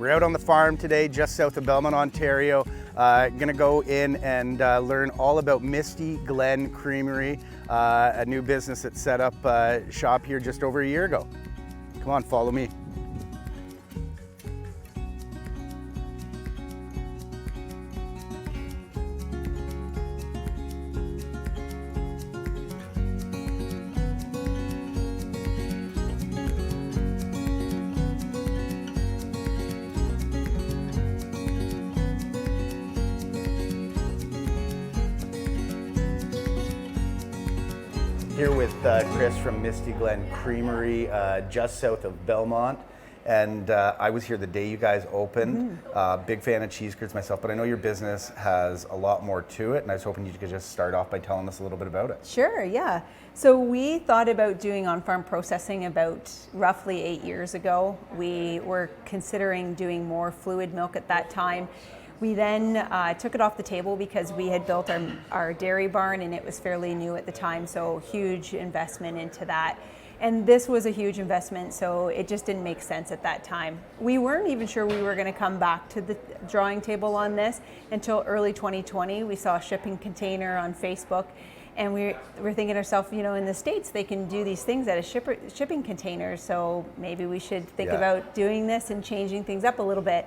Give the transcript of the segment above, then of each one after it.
We're out on the farm today, just south of Belmont, Ontario. Gonna go in and learn all about Mistyglen Creamery, a new business that set up shop here just over a year ago. Come on, follow me. Here with Chris from Mistyglen Creamery, just south of Belmont. And I was here the day you guys opened. Big fan of cheese curds myself, but I know your business has a lot more to it, and I was hoping you could just start off by telling us a little bit about it. Sure, yeah. So we thought about doing on-farm processing about roughly 8 years ago. We were considering doing more fluid milk at that time. We then took it off the table because we had built our dairy barn and it was fairly new at the time, so huge investment into that. And this was a huge investment, so it just didn't make sense at that time. We weren't even sure we were going to come back to the drawing table on this until early 2020. We saw a shipping container on Facebook, and we were thinking to ourselves, you know, in the States they can do these things at a shipping container, so maybe we should think about doing this and changing things up a little bit.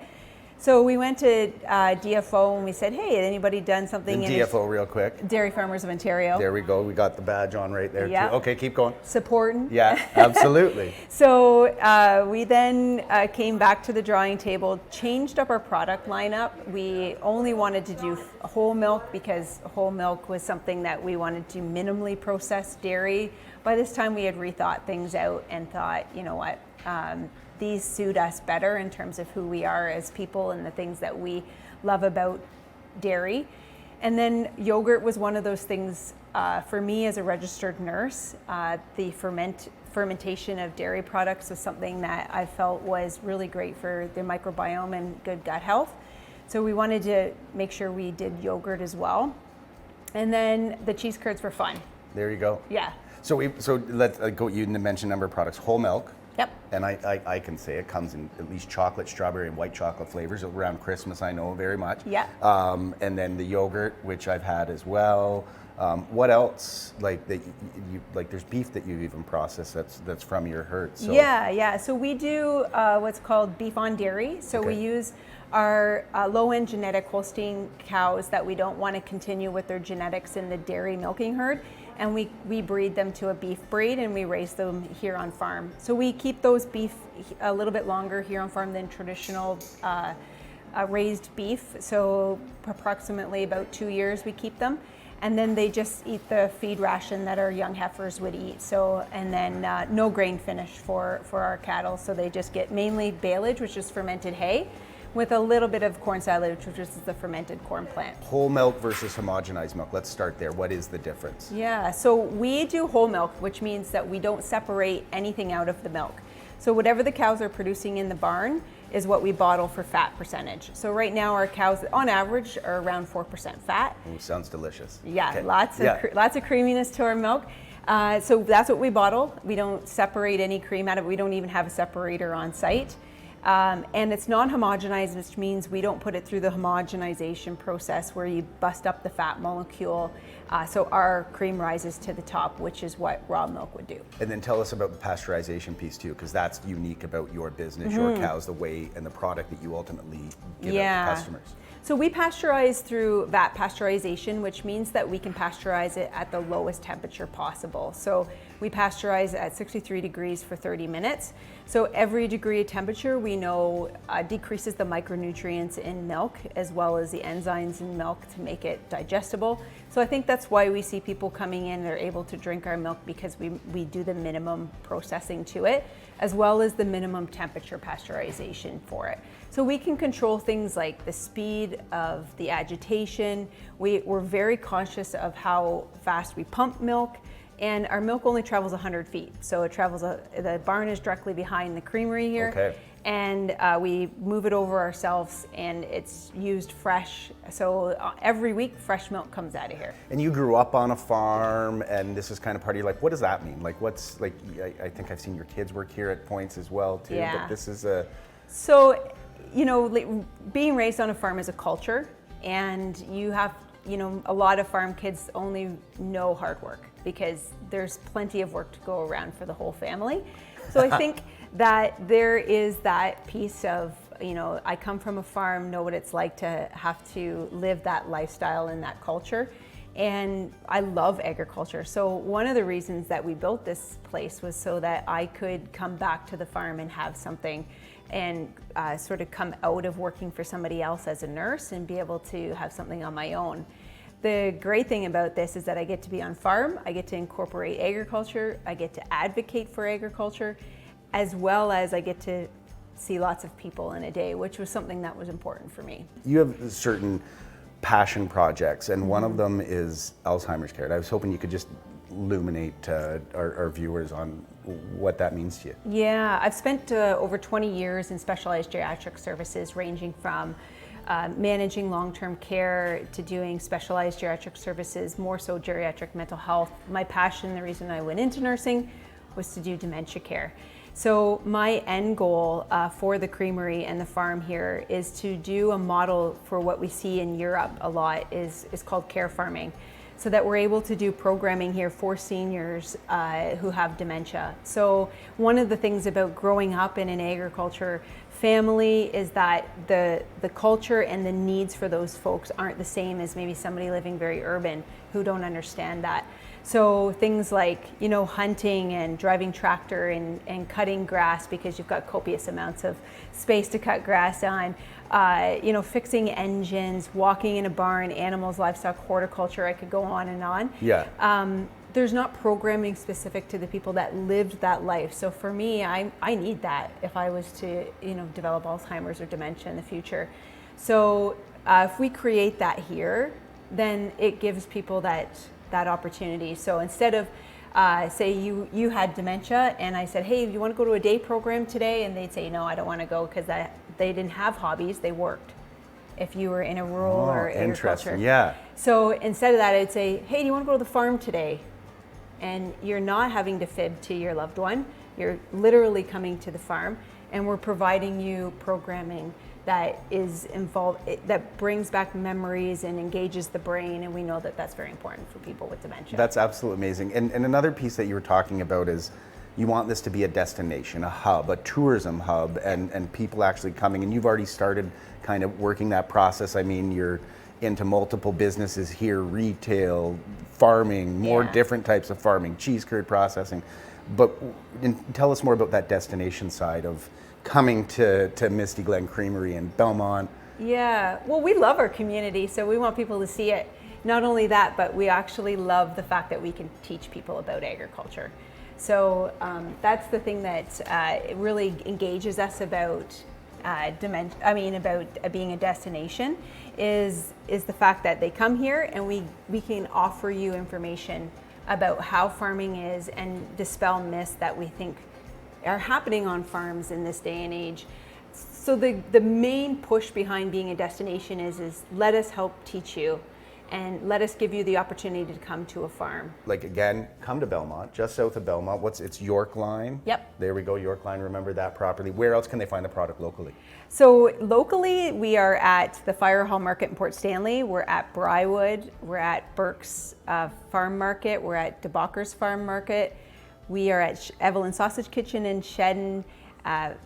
So we went to DFO and we said, hey, had anybody done something in DFO real quick. Dairy Farmers of Ontario. There we go. We got the badge on right there too. Okay, keep going. Supporting. Yeah, absolutely. So we then came back to the drawing table, changed up our product lineup. We only wanted to do whole milk because whole milk was something that we wanted to minimally process dairy. By this time we had rethought things out and thought, you know what, these suit us better in terms of who we are as people and the things that we love about dairy. And then yogurt was one of those things for me as a registered nurse. The fermentation of dairy products was something that I felt was really great for the microbiome and good gut health. So we wanted to make sure we did yogurt as well. And then the cheese curds were fun. There you go. Yeah. So let's go. You mentioned a number of products. Whole milk. Yep. And I can say it comes in at least chocolate, strawberry, and white chocolate flavors around Christmas. I know very much. Yeah. And then the yogurt, which I've had as well. What else? Like there's beef that you've even processed that's from your herd. So. Yeah. So we do what's called beef on dairy. So we use our low-end genetic Holstein cows that we don't want to continue with their genetics in the dairy milking herd. And we breed them to a beef breed and we raise them here on farm. So we keep those beef a little bit longer here on farm than traditional raised beef. So approximately about 2 years we keep them. And then they just eat the feed ration that our young heifers would eat. So, and then no grain finish for our cattle. So they just get mainly baleage, which is fermented hay, with a little bit of corn silage, which is the fermented corn plant. Whole milk versus homogenized milk. Let's start there. What is the difference? Yeah, so we do whole milk, which means that we don't separate anything out of the milk. So whatever the cows are producing in the barn is what we bottle for fat percentage. So right now our cows, on average, are around 4% fat. Ooh, sounds delicious. Yeah, okay. Lots of creaminess to our milk. So that's what we bottle. We don't separate any cream out of it. We don't even have a separator on site. And it's non-homogenized, which means we don't put it through the homogenization process where you bust up the fat molecule. So our cream rises to the top, which is what raw milk would do. And then tell us about the pasteurization piece too, because that's unique about your business, your cows, the way and the product that you ultimately give out to customers. So we pasteurize through vat pasteurization, which means that we can pasteurize it at the lowest temperature possible. So we pasteurize at 63 degrees for 30 minutes. So every degree of temperature we know decreases the micronutrients in milk as well as the enzymes in milk to make it digestible. So I think that's why we see people coming in, they're able to drink our milk because we do the minimum processing to it, as well as the minimum temperature pasteurization for it. So we can control things like the speed of the agitation. We're very conscious of how fast we pump milk, and our milk only travels 100 feet. So it travels, the barn is directly behind the creamery here. Okay. And we move it over ourselves and it's used fresh. So every week fresh milk comes out of here. And you grew up on a farm and this is kind of part of your life. What does that mean? Like what's like, I think I've seen your kids work here at points as well too, Yeah. but this is a... So being raised on a farm is a culture, and you have, a lot of farm kids only know hard work because there's plenty of work to go around for the whole family. So I think that there is that piece of, I come from a farm, know what it's like to have to live that lifestyle and that culture. And I love agriculture. So one of the reasons that we built this place was so that I could come back to the farm and have something and sort of come out of working for somebody else as a nurse and be able to have something on my own. The great thing about this is that I get to be on farm, I get to incorporate agriculture, I get to advocate for agriculture, as well as I get to see lots of people in a day, which was something that was important for me. You have certain passion projects, and one of them is Alzheimer's care. And I was hoping you could just illuminate our viewers on what that means to you. Yeah, I've spent over 20 years in specialized geriatric services, ranging from managing long-term care to doing specialized geriatric services, more so geriatric mental health. My passion, the reason I went into nursing, was to do dementia care. So my end goal for the creamery and the farm here is to do a model for what we see in Europe a lot is called care farming, so that we're able to do programming here for seniors who have dementia. So one of the things about growing up in an agriculture family is that the culture and the needs for those folks aren't the same as maybe somebody living very urban who don't understand that. So things like, hunting and driving tractor and cutting grass because you've got copious amounts of space to cut grass on, fixing engines, walking in a barn, animals, livestock, horticulture, I could go on and on. Yeah. There's not programming specific to the people that lived that life. So for me, I need that if I was to, develop Alzheimer's or dementia in the future. So if we create that here, then it gives people that opportunity. So instead of say you had dementia and I said, hey, do you want to go to a day program today? And they'd say, no, I don't want to go because they didn't have hobbies, they worked. If you were in a rural or agriculture. Interesting, yeah. So instead of that, I'd say, hey, do you want to go to the farm today? And you're not having to fib to your loved one. You're literally coming to the farm, and we're providing you programming that is involved, that brings back memories and engages the brain, and we know that that's very important for people with dementia. That's absolutely amazing. And another piece that you were talking about is you want this to be a destination, a hub, a tourism hub, and people actually coming, and you've already started kind of working that process. I mean, you're into multiple businesses here, retail, farming, more different types of farming, cheese curd processing. But tell us more about that destination side of coming to Mistyglen Creamery in Belmont. Yeah, well, we love our community, so we want people to see it. Not only that, but we actually love the fact that we can teach people about agriculture. So that's the thing that really engages us about about being a destination is the fact that they come here and we can offer you information about how farming is and dispel myths that we think are happening on farms in this day and age. So the main push behind being a destination is let us help teach you and let us give you the opportunity to come to a farm. Like, again, come to Belmont, just south of Belmont. It's York Line. Yep. There we go, York Line, remember that properly. Where else can they find the product locally? So locally, we are at the Fire Hall Market in Port Stanley. We're at Brywood. We're at Burke's Farm Market. We're at DeBakker's Farm Market. We are at Evelyn Sausage Kitchen in Shedden,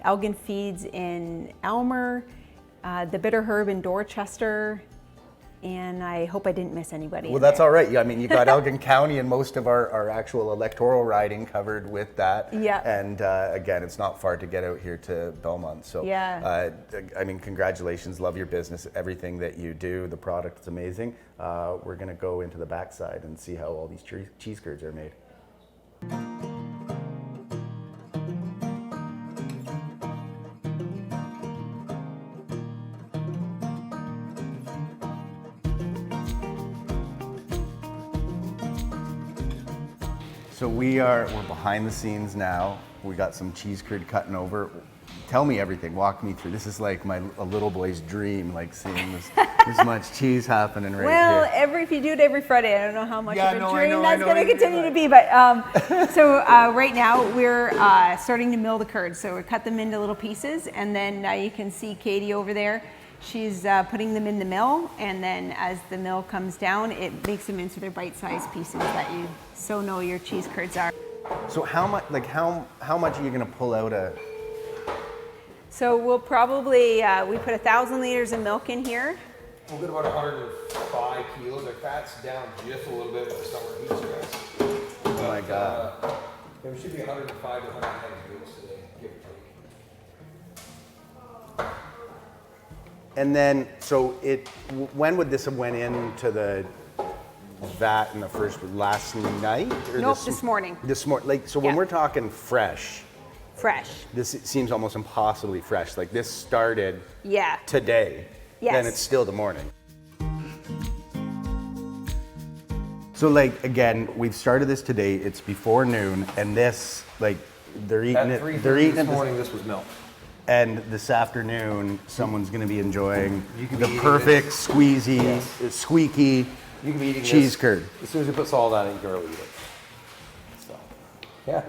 Elgin Feeds in Elmer, the Bitter Herb in Dorchester, and I hope I didn't miss anybody. Well, that's all right. Yeah, I mean, you got Elgin County and most of our actual electoral riding covered with that. Yeah. And again, it's not far to get out here to Belmont. So, yeah. I mean, congratulations. Love your business, everything that you do. The product is amazing. We're going to go into the backside and see how all these cheese curds are made. So we're behind the scenes now We got some cheese curd cutting over. Tell me everything. Walk me through. This is like a little boy's dream, like seeing this much cheese happening right here. If you do it every Friday, I don't know how much of a I dream know, that's going to continue to be. But right now we're starting to mill the curds. So we cut them into little pieces, and then you can see Katie over there. She's putting them in the mill, and then as the mill comes down, it makes them into their bite-sized pieces that you so know your cheese curds are. So how much are you going to pull out a? So we'll probably we put 1,000 liters of milk in here. We'll get about 105 kilos. Our fat's down just a little bit with the summer heat stress. Oh my God. There should be 105 to 110 kilos today, give or take. And then, so when would this have went into the vat in the last night? Or Nope, this morning. This morning, when Yeah. we're talking fresh, this seems almost impossibly fresh. Like this started today, Yes. then it's still the morning. So like, again, we've started this today, it's before noon, and this, like, they're eating At it, 3:30 this morning, this was milk. and this afternoon, someone's gonna be enjoying You can the be eating perfect this. squeezy, Yes. squeaky You can be eating cheese this. curd. As soon as you put salt on it, you can really eat it. So, yeah.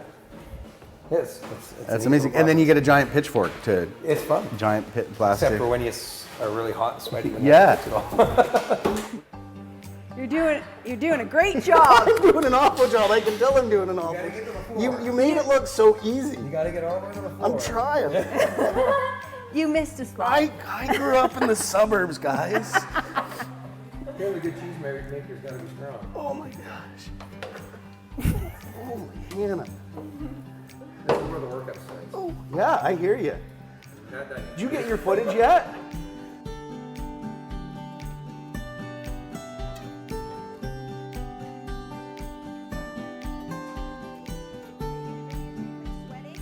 It's That's an amazing. equal And then you process. get a giant pitchfork to It's fun. giant plastic. Except for when you are really hot and sweaty. when Yeah. you have to You're doing a great job. I'm doing an awful job. I can tell I'm doing an awful gotta get to the job. floor. You made it look so easy. You gotta get all the way to the floor. I'm trying. You missed a spot. I grew up in the suburbs, guys. Really good cheese maker's gotta be strong. Oh my gosh. Holy Hannah. This is where the workout starts. Oh, yeah, I hear you. Not that. Did you get your footage yet?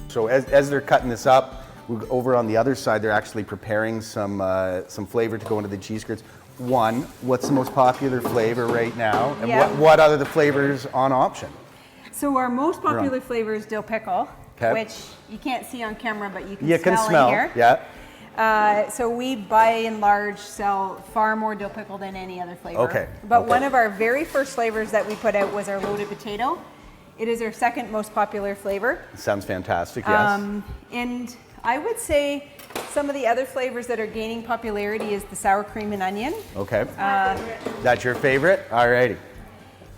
So as they're cutting this up, over on the other side, they're actually preparing some flavor to go into the cheese curds. One, what's the most popular flavor right now? And Yeah. what other the flavors on option? So our most popular flavor is dill pickle, 'Kay. which you can't see on camera, but you can You smell can smell, in here. yeah. So we, by and large, sell far more dill pickle than any other flavor. Okay, But okay. one of our very first flavors that we put out was our loaded potato. It is our second most popular flavor. Sounds fantastic, yes. And I would say some of the other flavors that are gaining popularity is the sour cream and onion. Okay. That's your favorite? Alrighty.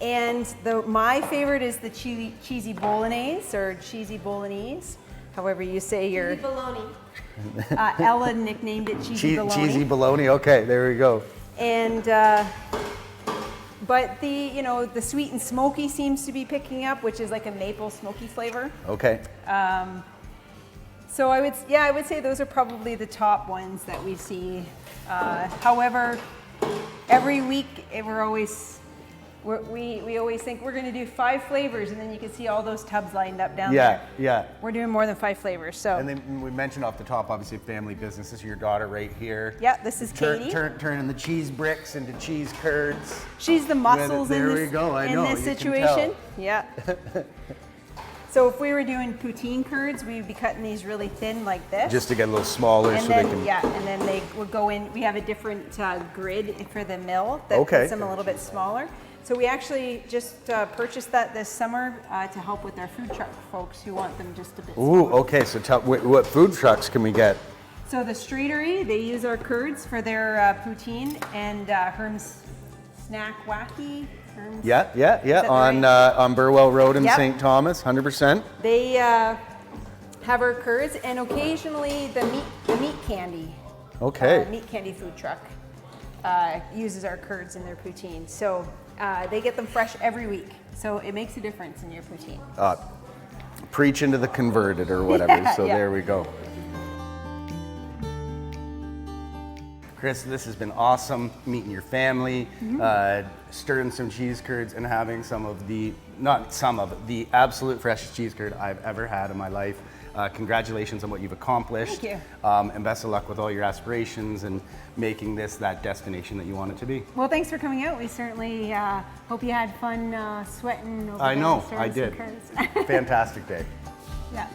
And my favorite is the cheesy bolognese or cheesy bolognese, however you say your. Cheesy bologna. Ella nicknamed it cheesy bologna. Cheesy bologna, okay, there we go. And but the sweet and smoky seems to be picking up, which is like a maple smoky flavor. Okay. So I would say those are probably the top ones that we see. However, every week we always think we're going to do 5 flavors, and then you can see all those tubs lined up down there. Yeah. We're doing more than 5 flavors. So. And then we mentioned off the top, obviously, family business. This is your daughter right here. Yeah, this is Katie. Turning the cheese bricks into cheese curds. She's the muscles There in we this, go, I in know, this you can situation. tell. Yeah. So if we were doing poutine curds, we'd be cutting these really thin like this. Just to get a little smaller and so then, they can... Yeah, and then they would go in. We have a different grid for the mill that Okay. puts them a little bit smaller. So we actually just purchased that this summer to help with our food truck folks who want them just a bit Ooh, smaller. okay, so what food trucks can we get? So the Streetery, they use our curds for their poutine, and Herm's Snack Wacky. Herm's, Yeah, that on Burwell Road in Yep. St. Thomas, 100%. They have our curds, and occasionally the meat candy. Okay. Meat candy food truck uses our curds in their poutine. So they get them fresh every week. So it makes a difference in your poutine. Preach into the converted or whatever, Yeah, so yeah. there we go. Chris, this has been awesome, meeting your family, stirring some cheese curds and having the absolute freshest cheese curd I've ever had in my life. Congratulations on what you've accomplished. Thank you. And best of luck with all your aspirations and making this that destination that you want it to be. Well, thanks for coming out. We certainly hope you had fun sweating over I there know, and I stirring did. some curds. Fantastic day. Yeah.